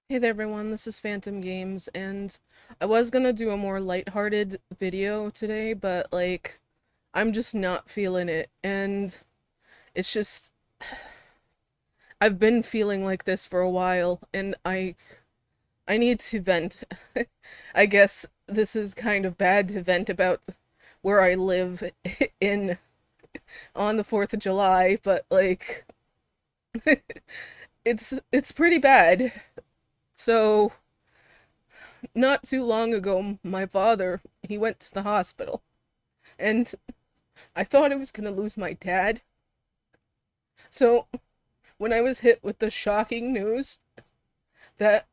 Hey there everyone, this is Phantom Games, and I was gonna do a more lighthearted video today, but I'm just not feeling it, and it's just, I've been feeling like this for a while, and I need to vent. I guess this is kind of bad to vent about where I live in on the 4th of July, but it's pretty bad. So, not too long ago, my father, he went to the hospital. And I thought I was gonna lose my dad. So when I was hit with the shocking news that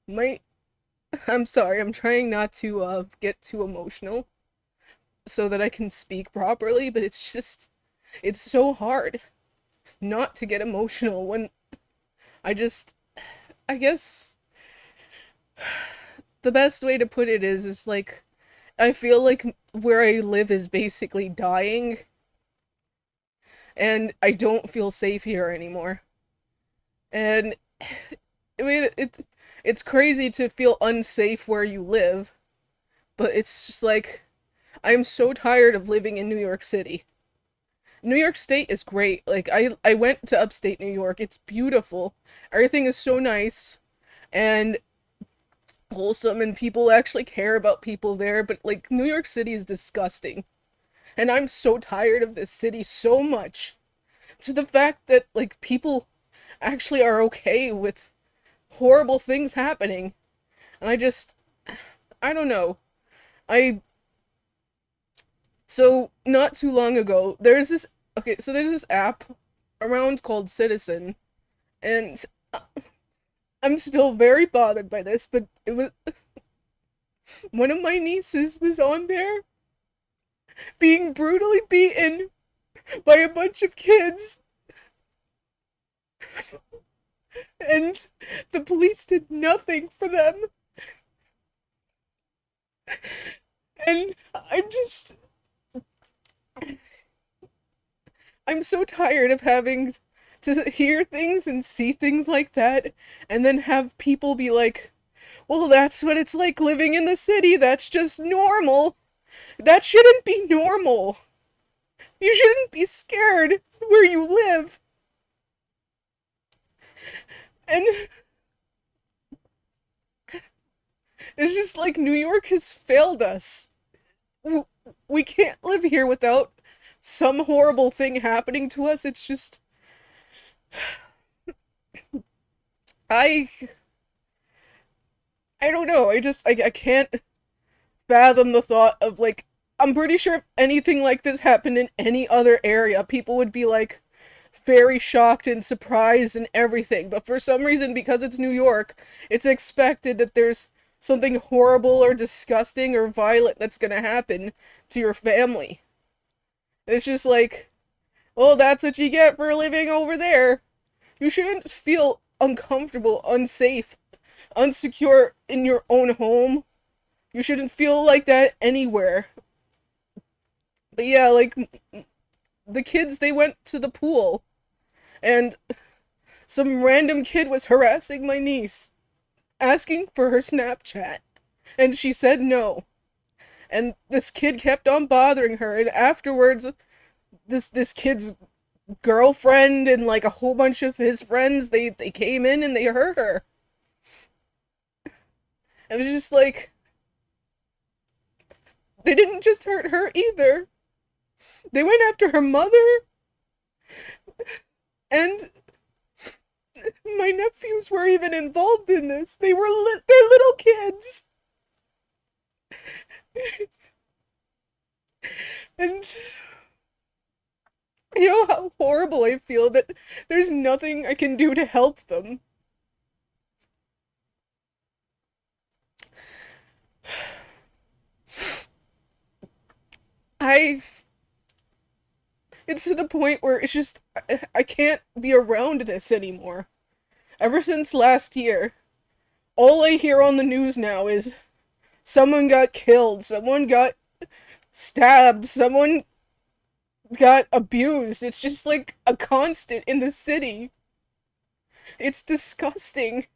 my I'm sorry, I'm trying not to get too emotional so that I can speak properly, but it's so hard not to get emotional when I just I guess the best way to put it is I feel like where I live is basically dying and I don't feel safe here anymore. And I mean, it's crazy to feel unsafe where you live, but it's just like I'm so tired of living in New York City. New York State is great. I went to upstate New York. It's beautiful. Everything is so nice and wholesome and people actually care about people there, but like New York City is disgusting. And I'm so tired of this city so much. To the fact that like people actually are okay with horrible things happening. And I don't know. I So not too long ago, there's this app around called Citizen, and I'm still very bothered by this, but it was one of my nieces was on there being brutally beaten by a bunch of kids, and the police did nothing for them. And I'm so tired of having to hear things and see things like that, and then have people be like, well, that's what it's like living in the city. That's just normal. That shouldn't be normal. You shouldn't be scared where you live. And it's just like New York has failed us. We can't live here without some horrible thing happening to us. It's just I I don't know. I can't fathom the thought of like I'm pretty sure if anything like this happened in any other area, people would be like very shocked and surprised and everything. But for some reason, because it's New York, it's expected that there's something horrible or disgusting or violent that's gonna happen to your family. And it's just like, well, that's what you get for living over there. You shouldn't feel uncomfortable, unsafe, unsecure in your own home. You shouldn't feel like that anywhere. But yeah, like the kids, they went to the pool and some random kid was harassing my niece, asking for her Snapchat, and she said no. And this kid kept on bothering her, and afterwards, this kid's girlfriend and like a whole bunch of his friends, they came in and they hurt her. And it's just like they didn't just hurt her either. They went after her mother, and my nephews were even involved in this. They're little kids. And you know how horrible I feel that there's nothing I can do to help them. I It's to the point where it's just I can't be around this anymore. Ever since last year, all I hear on the news now is someone got killed, someone got stabbed, someone got abused. It's just like a constant in the city. It's disgusting.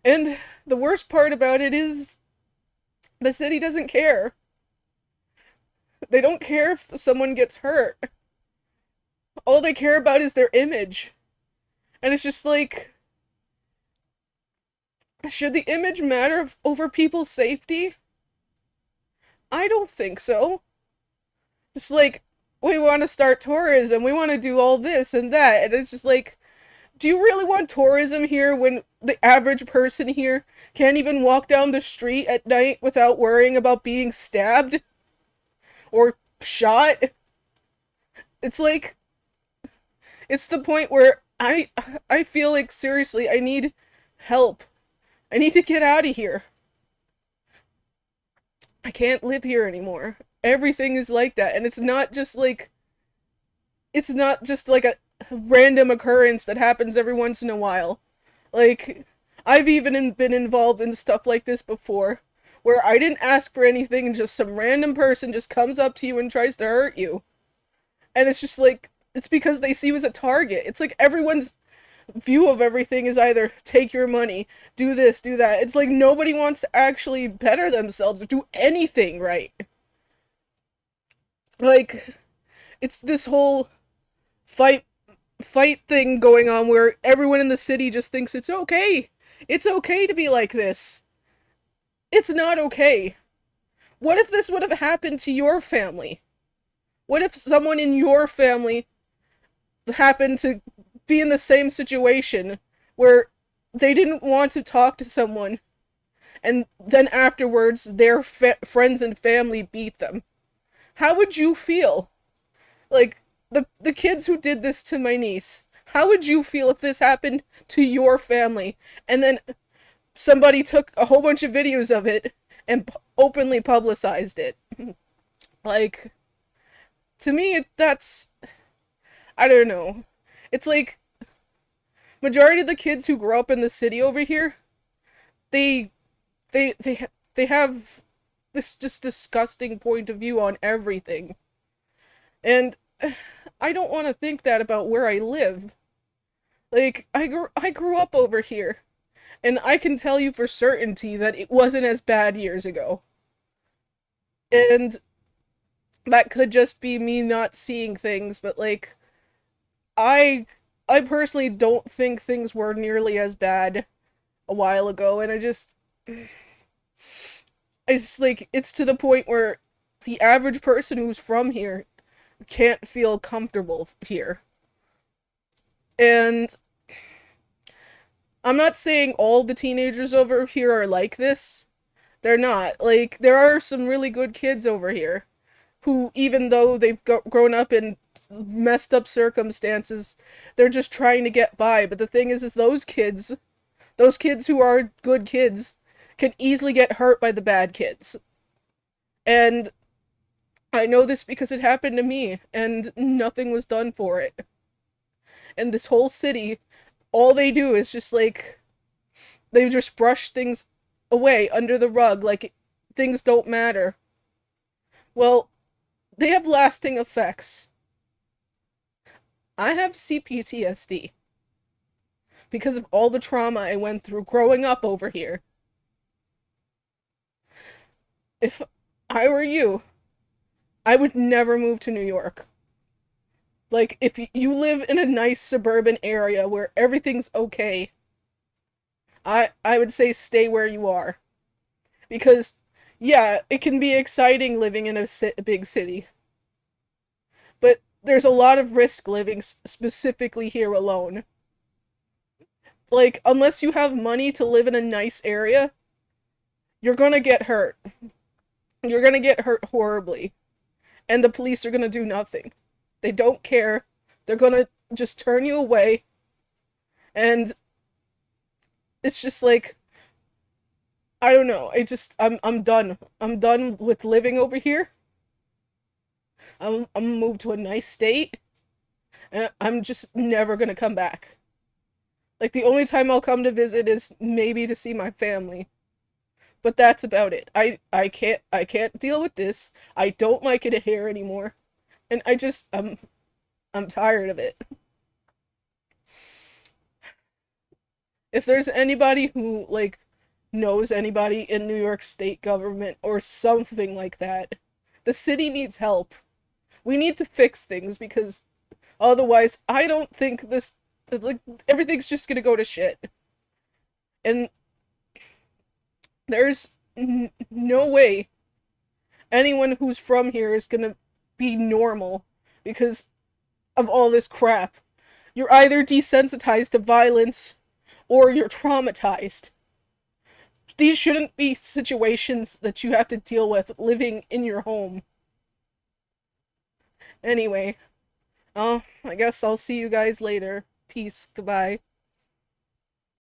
And the worst part about it is the city doesn't care. They don't care if someone gets hurt. All they care about is their image. And it's just like, should the image matter over people's safety? I don't think so. Just like, we want to start tourism, we want to do all this and that, and it's just like, do you really want tourism here when the average person here can't even walk down the street at night without worrying about being stabbed or shot? It's like, it's the point where I feel like seriously I need help. I need to get out of here. I can't live here anymore. Everything is like that, and it's not just like a random occurrence that happens every once in a while. Like, I've even been involved in stuff like this before, where I didn't ask for anything and just some random person just comes up to you and tries to hurt you. And it's just like, it's because they see you as a target. It's like everyone's view of everything is either take your money, do this, do that. It's like nobody wants to actually better themselves or do anything right. Like, it's this whole fight fight thing going on where everyone in the city just thinks it's okay. It's okay to be like this. It's not okay. What if this would have happened to your family? What if someone in your family happened to be in the same situation where they didn't want to talk to someone and then afterwards their friends and family beat them? How would you feel? Like, the kids who did this to my niece, how would you feel if this happened to your family and then somebody took a whole bunch of videos of it and openly publicized it? Like, to me, that's, I don't know. It's like majority of the kids who grow up in the city over here, they they have this just disgusting point of view on everything. And I don't want to think that about where I live. Like, I grew up over here, and I can tell you for certainty that it wasn't as bad years ago. And that could just be me not seeing things, but like, I I personally don't think things were nearly as bad a while ago, and I just like, it's to the point where the average person who's from here can't feel comfortable here. And I'm not saying all the teenagers over here are like this. They're not. Like, there are some really good kids over here who, even though they've grown up in messed up circumstances, they're just trying to get by. But the thing is those kids who are good kids, can easily get hurt by the bad kids. And I know this because it happened to me, and nothing was done for it. And this whole city, all they do is just like, they just brush things away under the rug like things don't matter. Well, they have lasting effects. I have CPTSD because of all the trauma I went through growing up over here. If I were you, I would never move to New York. Like, if you live in a nice suburban area where everything's okay, I would say stay where you are. Because, yeah, it can be exciting living in a big city, but there's a lot of risk living specifically here alone. Like, unless you have money to live in a nice area, you're gonna get hurt. You're gonna get hurt horribly. And the police are gonna do nothing. They don't care. They're gonna just turn you away. And it's just like, I don't know. I'm done. I'm done with living over here. I'm gonna move to a nice state, and I'm just never gonna come back. Like, the only time I'll come to visit is maybe to see my family. But that's about it. I can't deal with this. I don't like it here anymore. And I'm tired of it. If there's anybody who, like, knows anybody in New York State government or something like that, the city needs help. We need to fix things because otherwise, I don't think this, like, everything's just gonna go to shit. And there's no way anyone who's from here is gonna be normal because of all this crap. You're either desensitized to violence or you're traumatized. These shouldn't be situations that you have to deal with living in your home. Anyway, I guess I'll see you guys later. Peace. Goodbye.